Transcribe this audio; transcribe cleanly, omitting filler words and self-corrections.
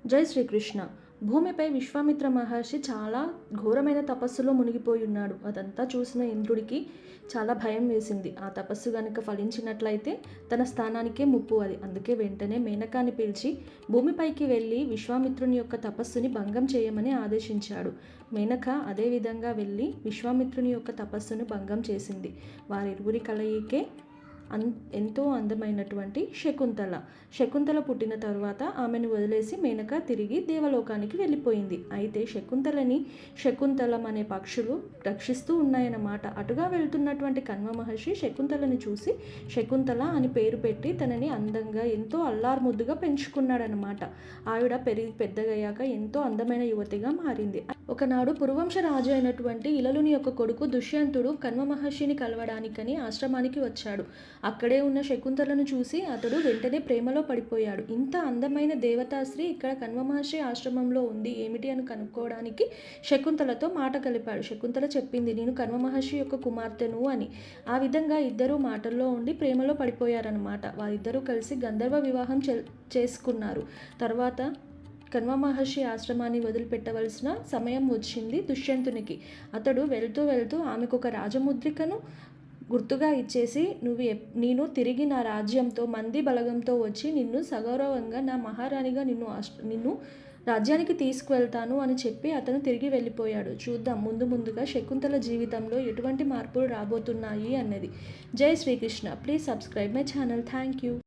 జై శ్రీకృష్ణ. భూమిపై విశ్వామిత్ర మహర్షి చాలా ఘోరమైన తపస్సులో మునిగిపోయి ఉన్నాడు. అదంతా చూసిన ఇంద్రుడికి చాలా భయం వేసింది. ఆ తపస్సు గనుక ఫలించినట్లయితే తన స్థానానికే ముప్పు అది. అందుకే వెంటనే మేనకాని పిలిచి భూమిపైకి వెళ్ళి విశ్వామిత్రుని యొక్క తపస్సుని భంగం చేయమని ఆదేశించాడు. మేనక అదే విధంగా వెళ్ళి విశ్వామిత్రుని యొక్క తపస్సును భంగం చేసింది. వారిరువురి కలయికే ఎంతో అందమైనటువంటి శకుంతల. శకుంతల పుట్టిన తరువాత ఆమెను వదిలేసి మేనక తిరిగి దేవలోకానికి వెళ్ళిపోయింది. అయితే శకుంతలం అనే పక్షులు రక్షిస్తూ ఉన్నాయన్నమాట. అటుగా వెళ్తున్నటువంటి కణ్వ మహర్షి శకుంతలని చూసి శకుంతల అని పేరు పెట్టి తనని అందంగా ఎంతో అల్లారుముద్దుగా పెంచుకున్నాడనమాట. ఆవిడ పెద్దగయ్యాక ఎంతో అందమైన యువతిగా మారింది. ఒకనాడు పురువంశ రాజు అయినటువంటి ఇలలుని యొక్క కొడుకు దుష్యంతుడు కణ్వ మహర్షిని కలవడానికని ఆశ్రమానికి వచ్చాడు. అక్కడే ఉన్న శకుంతలను చూసి అతడు వెంటనే ప్రేమలో పడిపోయాడు. ఇంత అందమైన దేవతాశ్రీ ఇక్కడ కణ్వ మహర్షి ఆశ్రమంలో ఉంది ఏమిటి అని కనుక్కోవడానికి శకుంతలతో మాట కలిపాడు. శకుంతల చెప్పింది, నేను కణ్వ మహర్షి యొక్క కుమార్తెను అని. ఆ విధంగా ఇద్దరు మాటల్లో ఉండి ప్రేమలో పడిపోయారనమాట. వారిద్దరూ కలిసి గంధర్వ వివాహం చేసుకున్నారు. తర్వాత కణ్వ మహర్షి ఆశ్రమాన్ని వదిలిపెట్టవలసిన సమయం వచ్చింది దుష్యంతునికి. అతడు వెళ్తూ వెళ్తూ ఆమెకు ఒక రాజముద్రికను గుర్తుగా ఇచ్చేసి నేను తిరిగి నా రాజ్యంతో మంది బలగంతో వచ్చి నిన్ను సగౌరవంగా నా మహారాణిగా నిన్ను రాజ్యానికి తీసుకువెళ్తాను అని చెప్పి అతను తిరిగి వెళ్ళిపోయాడు. చూద్దాం ముందుగా శకుంతల జీవితంలో ఎటువంటి మార్పులు రాబోతున్నాయి అన్నది. జై Sri Krishna. Please subscribe my channel. Thank you.